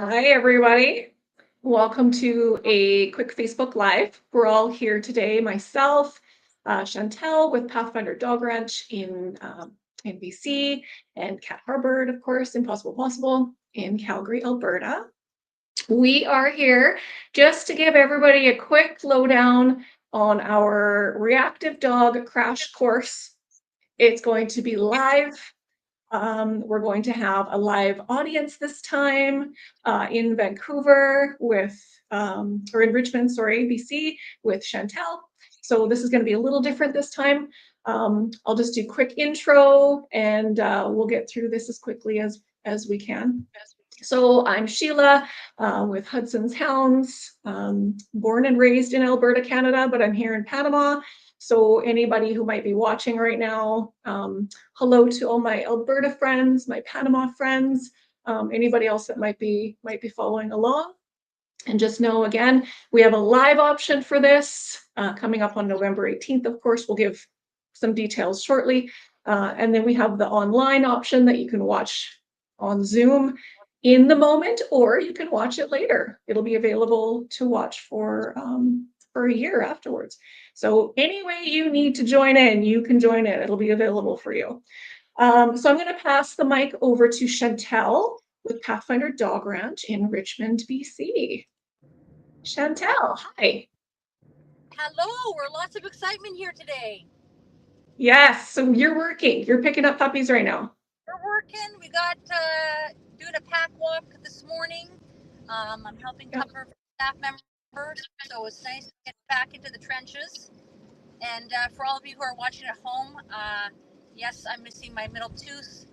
Hi, everybody. Welcome to a quick Facebook Live. We're all here today, myself, Chantale with Pathfinder Dog Ranch in BC, and Kat Harbord, of course, ImPAWsible Possible in Calgary, Alberta. We are here just to give everybody a quick lowdown on our reactive dog crash course. It's going to be live. We're going to have a live audience this time in Vancouver or in Richmond, sorry, BC, with Chantale. So this is going to be a little different this time. I'll just do a quick intro and we'll get through this as quickly as we can. So I'm Sheila with Hudson's Hounds, born and raised in Alberta, Canada, but I'm here in Panama. So anybody who might be watching right now, hello to all my Alberta friends, my Panama friends, anybody else that might be following along. And just know, again, we have a live option for this coming up on November 18th. Of course, we'll give some details shortly. And then we have the online option that you can watch on Zoom in the moment, or you can watch it later. It'll be available to watch for a year afterwards. So any way you need to join in, you can join in. It'll be available for you. So I'm going to pass the mic over to Chantale with Pathfinder Dog Ranch in Richmond, BC. Chantale, hi. Hello, we're lots of excitement here today. Yes, so you're working. You're picking up puppies right now. We're working. We got doing a pack walk this morning. I'm helping cover staff members, so it's nice to get back into the trenches. And for all of you who are watching at home, yes, I'm missing my middle tooth.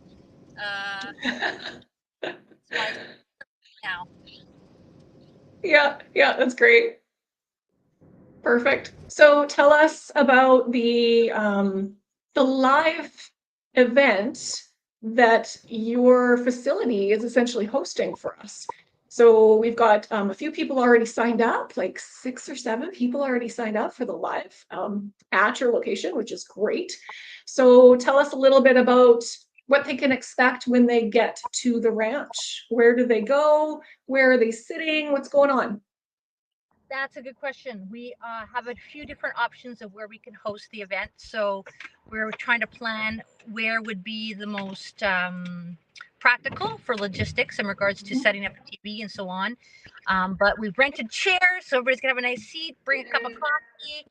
Now. Yeah, that's great. Perfect. So tell us about the live event that your facility is essentially hosting for us. So we've got a few people already signed up, like 6 or 7 people already signed up for the live at your location, which is great. So tell us a little bit about what they can expect when they get to the ranch. Where do they go? Where are they sitting? What's going on? That's a good question. We have a few different options of where we can host the event. So we're trying to plan where would be the most practical for logistics in regards to setting up a TV and so on. But we've rented chairs, so everybody's gonna have a nice seat, bring a cup of coffee.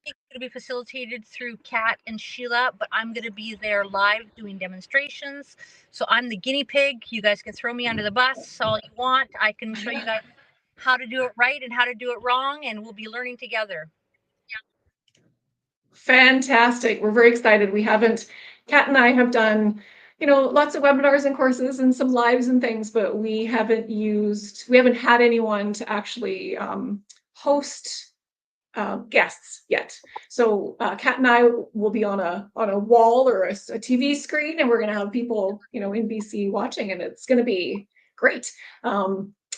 It's going to be facilitated through Kat and Sheila, but I'm going to be there live doing demonstrations. So I'm the guinea pig. You guys can throw me under the bus all you want. I can show you guys how to do it right and how to do it wrong, and we'll be learning together. Fantastic. We're very excited. Kat and I have done, lots of webinars and courses and some lives and things, but we haven't had anyone to actually host guests yet. So Kat and I will be on a wall or a TV screen, and we're going to have people, in BC watching, and it's going to be great.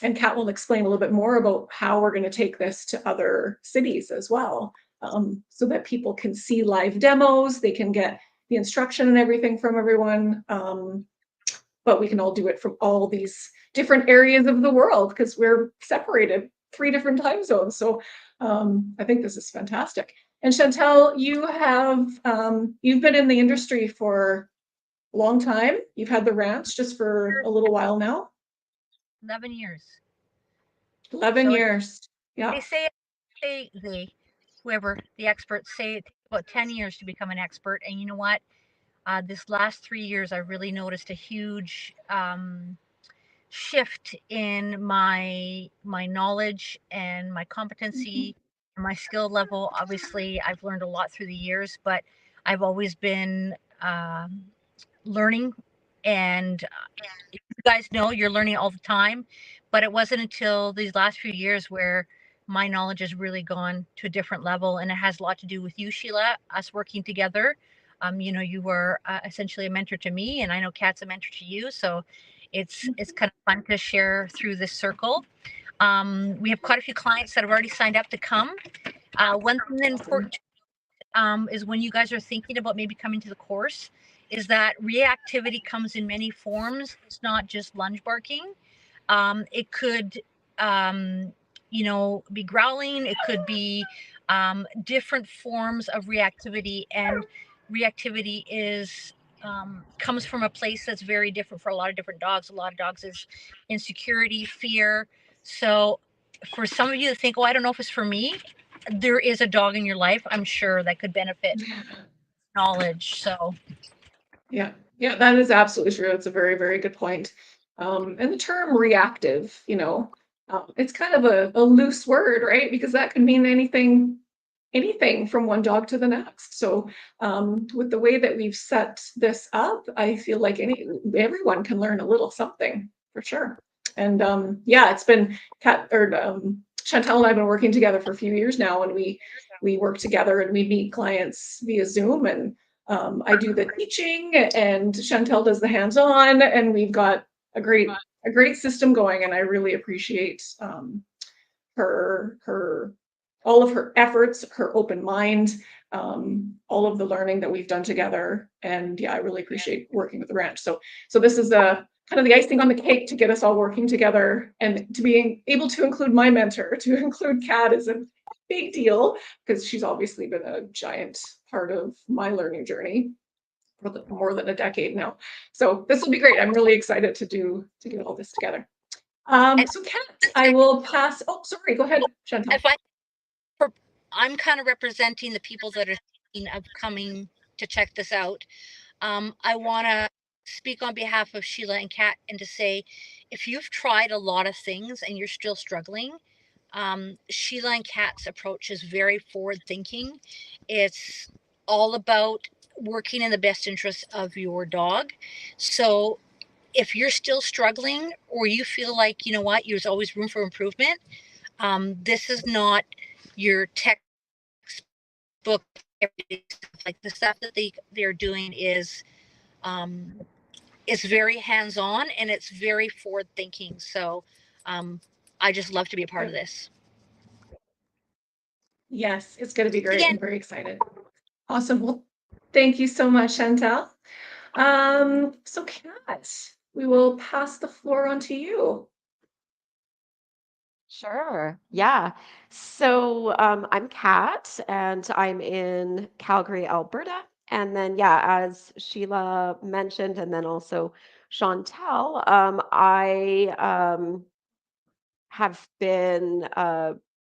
And Kat will explain a little bit more about how we're going to take this to other cities as well, so that people can see live demos, they can get the instruction and everything from everyone, but we can all do it from all these different areas of the world because we're separated 3 different time zones. So I think this is fantastic. And Chantale, you've been in the industry for a long time. You've had the ranch just for a little while now. 11 years. 11 years. Yeah. Whoever the experts say it takes about 10 years to become an expert. And you know what? This last 3 years, I really noticed a huge shift in my knowledge and my competency and my skill level. Obviously, I've learned a lot through the years, but I've always been learning, and you guys know you're learning all the time, but it wasn't until these last few years where my knowledge has really gone to a different level, and it has a lot to do with you, Sheila, us working together. You were essentially a mentor to me, and I know Kat's a mentor to you, so it's kind of fun to share through this circle. We have quite a few clients that have already signed up to come. One thing important is when you guys are thinking about maybe coming to the course, is that reactivity comes in many forms. It's not just lunge barking. It could, be growling. It could be different forms of reactivity, and reactivity is comes from a place that's very different for a lot of different dogs. A lot of dogs is insecurity, fear. So, for some of you that think, "Oh, I don't know if it's for me," there is a dog in your life, I'm sure, that could benefit knowledge. So, Yeah, yeah, that is absolutely true. It's a very, very good point. And the term reactive, it's kind of a loose word, right? Because that can mean anything from one dog to the next. So with the way that we've set this up, I feel like everyone can learn a little something for sure. And yeah, it's been Chantale and I have been working together for a few years now, and we work together and we meet clients via Zoom, and I do the teaching and Chantale does the hands-on, and we've got a great system going, and I really appreciate her all of her efforts, her open mind, all of the learning that we've done together. And yeah, I really appreciate working with the ranch. So this is the kind of the icing on the cake to get us all working together, and to being able to include my mentor, to include Kat, is a big deal because she's obviously been a giant part of my learning journey for more than a decade now. So this will be great. I'm really excited to get all this together. and So Kat, I will pass. Oh, sorry. Go ahead, Chantale. if I I'm kind of representing the people that are thinking of coming to check this out. I want to speak on behalf of Sheila and Kat and to say, if you've tried a lot of things and you're still struggling, Sheila and Kat's approach is very forward thinking. It's all about working in the best interest of your dog. So if you're still struggling, or you feel like, you know what, there's always room for improvement, this is not your textbook. Like the stuff that they're doing um, is very hands on, and it's very forward thinking. So um, I just love to be a part of this. Yes, it's going to be great. Again, I'm very excited. Awesome. Well, thank you so much, Chantale. So Kat, we will pass the floor on to you. Sure. Yeah. So I'm Kat and I'm in Calgary, Alberta. And then, yeah, as Sheila mentioned, and then also Chantal, I have been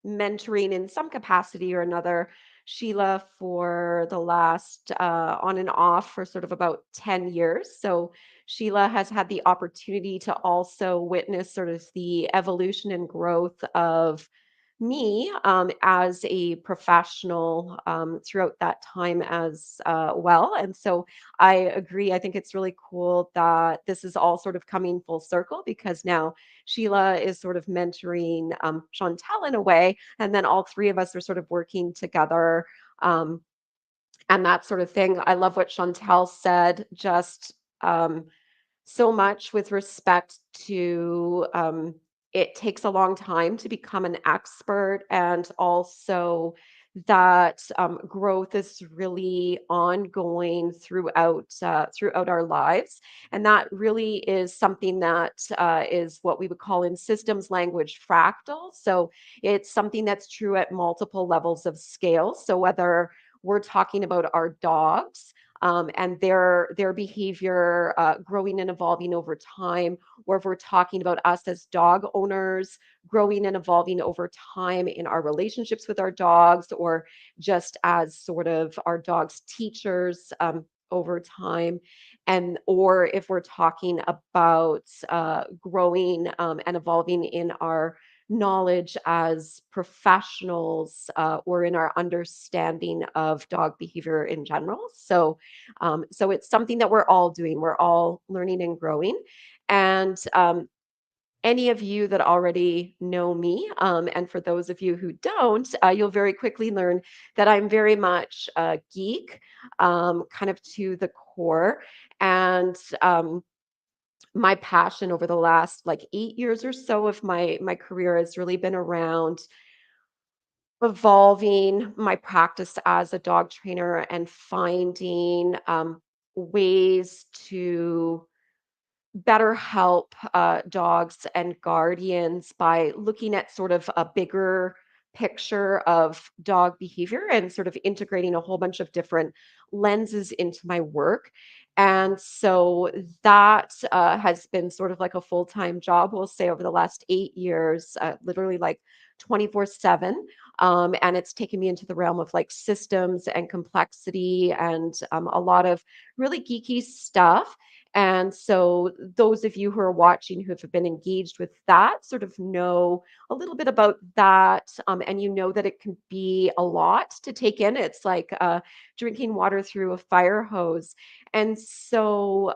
mentoring in some capacity or another Sheila for the last on and off for sort of about 10 years. So Sheila has had the opportunity to also witness sort of the evolution and growth of me as a professional throughout that time as well. And so I agree. I think it's really cool that this is all sort of coming full circle because now Sheila is sort of mentoring Chantal in a way, and then all three of us are sort of working together um, and that sort of thing. I love what Chantal said, just so much with respect to it takes a long time to become an expert, and also that growth is really ongoing throughout our lives, and that really is something that is what we would call in systems language fractal. So it's something that's true at multiple levels of scale. So whether we're talking about our dogs and their behavior growing and evolving over time, or if we're talking about us as dog owners growing and evolving over time in our relationships with our dogs, or just as sort of our dogs' teachers over time, and or if we're talking about growing and evolving in our knowledge as professionals or in our understanding of dog behavior in general. So it's something that we're all doing. We're all learning and growing. And any of you that already know me, and for those of you who don't, you'll very quickly learn that I'm very much a geek, kind of to the core. And my passion over the last like 8 years or so of my career has really been around evolving my practice as a dog trainer and finding ways to better help dogs and guardians by looking at sort of a bigger picture of dog behavior and sort of integrating a whole bunch of different lenses into my work. And so that has been sort of like a full time job, we'll say, over the last 8 years, literally like 24/7. And it's taken me into the realm of like systems and complexity and a lot of really geeky stuff. And so, those of you who are watching who have been engaged with that sort of know a little bit about that. And you know that it can be a lot to take in. It's like drinking water through a fire hose. And so,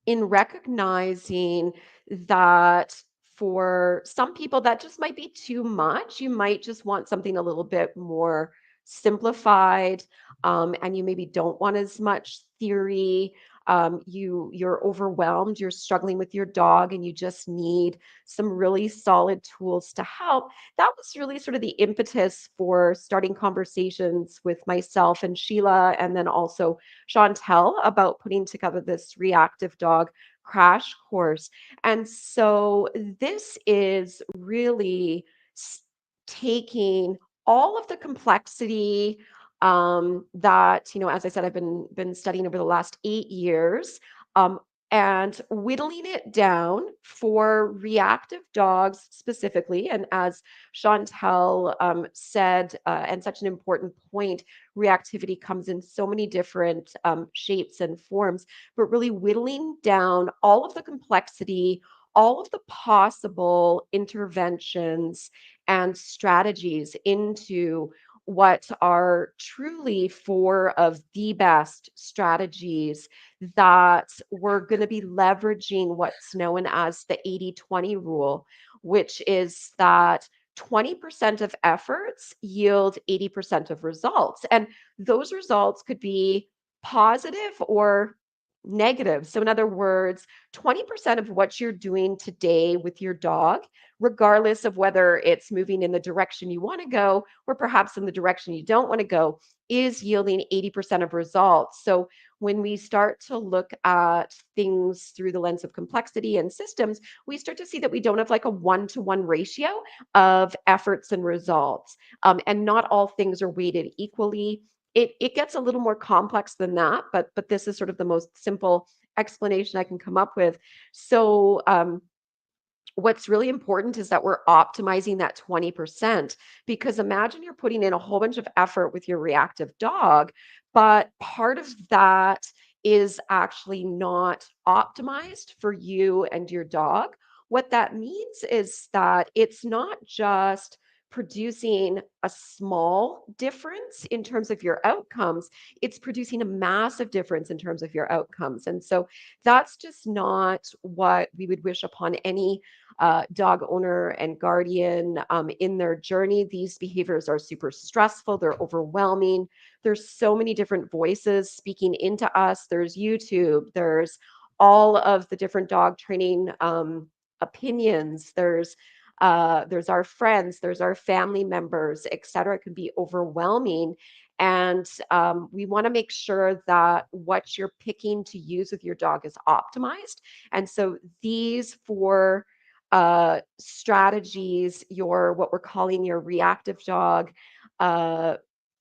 in recognizing that for some people that just might be too much, you might just want something a little bit more simplified, and you maybe don't want as much theory. You're overwhelmed, you're struggling with your dog, and you just need some really solid tools to help. That was really sort of the impetus for starting conversations with myself and Sheila, and then also Chantale, about putting together this reactive dog crash course. And so this is really taking all of the complexity that, as I said, I've been studying over the last 8 years. Um, and whittling it down for reactive dogs specifically. And as Chantale said, and such an important point, reactivity comes in so many different shapes and forms, but really whittling down all of the complexity, all of the possible interventions and strategies into what are truly four of the best strategies that we're going to be leveraging what's known as the 80/20 rule, which is that 20% of efforts yield 80% of results. And those results could be positive or negative. So, in other words, 20% of what you're doing today with your dog, regardless of whether it's moving in the direction you want to go or perhaps in the direction you don't want to go, is yielding 80% of results. So, when we start to look at things through the lens of complexity and systems, we start to see that we don't have like a 1-to-1 ratio of efforts and results. And not all things are weighted equally. It gets a little more complex than that, but this is sort of the most simple explanation I can come up with. So what's really important is that we're optimizing that 20%, because imagine you're putting in a whole bunch of effort with your reactive dog, but part of that is actually not optimized for you and your dog. What that means is that it's not just producing a small difference in terms of your outcomes, it's producing a massive difference in terms of your outcomes. And so that's just not what we would wish upon any dog owner and guardian in their journey. These behaviors are super stressful, they're overwhelming. There's so many different voices speaking into us. There's YouTube, there's all of the different dog training opinions. There's our friends, there's our family members, et cetera. It can be overwhelming. And we want to make sure that what you're picking to use with your dog is optimized. And so these four strategies, your what we're calling your reactive dog uh,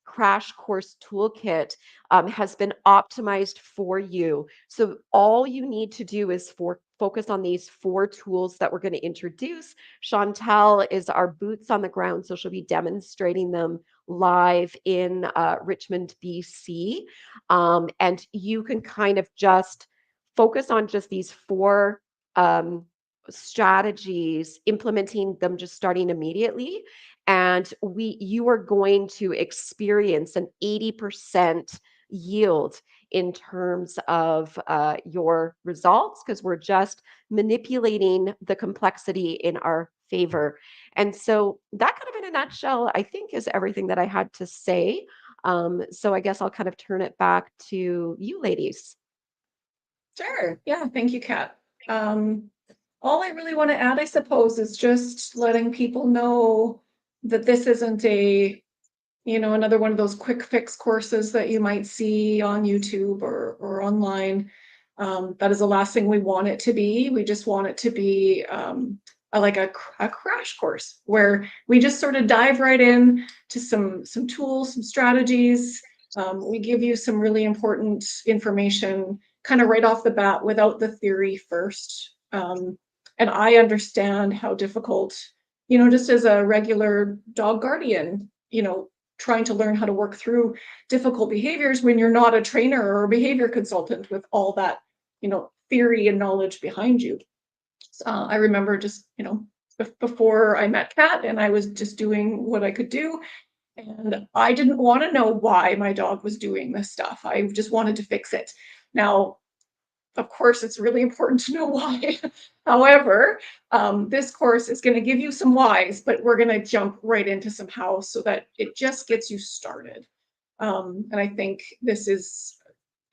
crash course toolkit, has been optimized for you. So all you need to do is focus on these four tools that we're going to introduce. Chantale is our boots on the ground, so she'll be demonstrating them live in Richmond, BC. And you can kind of just focus on just these four strategies, implementing them just starting immediately, and you are going to experience an 80% yield in terms of your results, because we're just manipulating the complexity in our favor. And so that kind of in a nutshell, I think, is everything that I had to say. So I guess I'll kind of turn it back to you ladies. Sure. Yeah. Thank you, Kat. All I really want to add, I suppose, is just letting people know that this isn't a another one of those quick fix courses that you might see on YouTube or online. That is the last thing we want it to be. We just want it to be like a crash course where we just sort of dive right in to some tools, some strategies. We give you some really important information kind of right off the bat without the theory first. And I understand how difficult, just as a regular dog guardian, trying to learn how to work through difficult behaviors when you're not a trainer or a behavior consultant with all that, theory and knowledge behind you. I remember just, before I met Kat and I was just doing what I could do. And I didn't want to know why my dog was doing this stuff. I just wanted to fix it. Now, of course, it's really important to know why. However, this course is going to give you some whys, but we're going to jump right into some hows so that it just gets you started. And I think it's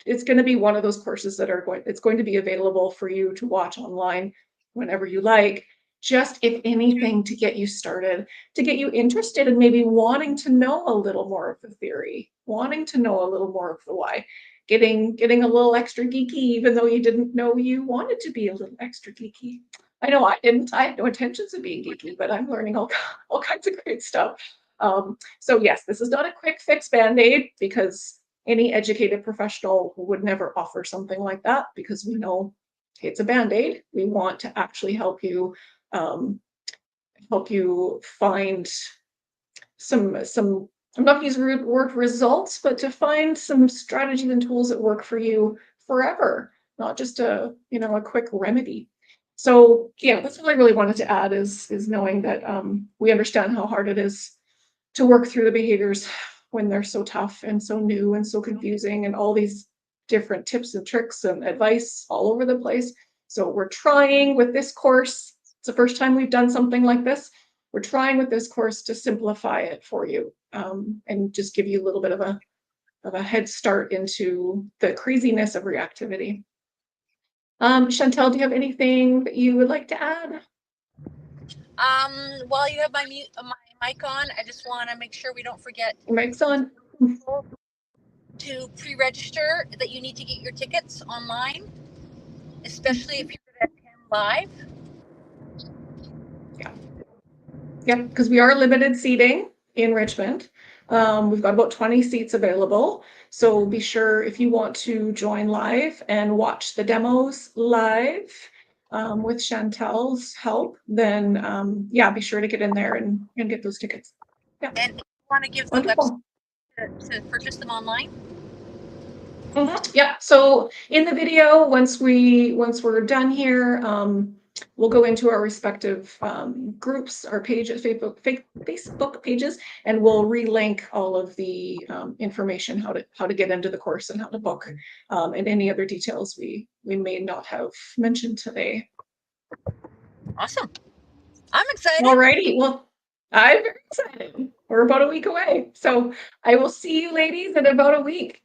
going to be one of those courses that it's going to be available for you to watch online whenever you like. Just if anything, to get you started, to get you interested in maybe wanting to know a little more of the theory, wanting to know a little more of the why. Getting a little extra geeky, even though you didn't know you wanted to be a little extra geeky. I know I didn't. I had no intentions of being geeky, but I'm learning all kinds of great stuff. So yes, this is not a quick fix Band-Aid, because any educated professional would never offer something like that, because we know it's a Band-Aid. We want to actually help you find some I'm not using the word results, but to find some strategies and tools that work for you forever, not just a quick remedy. So yeah, that's what I really wanted to add is knowing that we understand how hard it is to work through the behaviors when they're so tough and so new and so confusing, and all these different tips and tricks and advice all over the place. So we're trying with this course. It's the first time we've done something like this. We're trying with this course to simplify it for you, and just give you a little bit of a head start into the craziness of reactivity. Chantale, do you have anything that you would like to add? While you have my mic on, I just want to make sure we don't forget Your mic's on. to pre-register, that you need to get your tickets online, especially if you're at 10 live. Yeah, because we are limited seating in Richmond. We've got about 20 seats available. So be sure, if you want to join live and watch the demos live with Chantale's help, then yeah, be sure to get in there and get those tickets. Yeah. And if you want to give the Wonderful. website to purchase them online. Yeah, so in the video, once we're done here, we'll go into our respective groups, our pages, Facebook pages, and we'll relink all of the information, how to get into the course and how to book, and any other details we may not have mentioned today. Awesome. I'm excited. Alrighty, well, I'm very excited. We're about a week away, so I will see you ladies in about a week.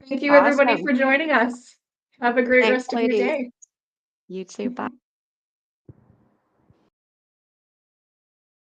Thank you, everybody, Awesome. for joining us. Have a great Thanks, rest of your ladies. day. You too. Bye.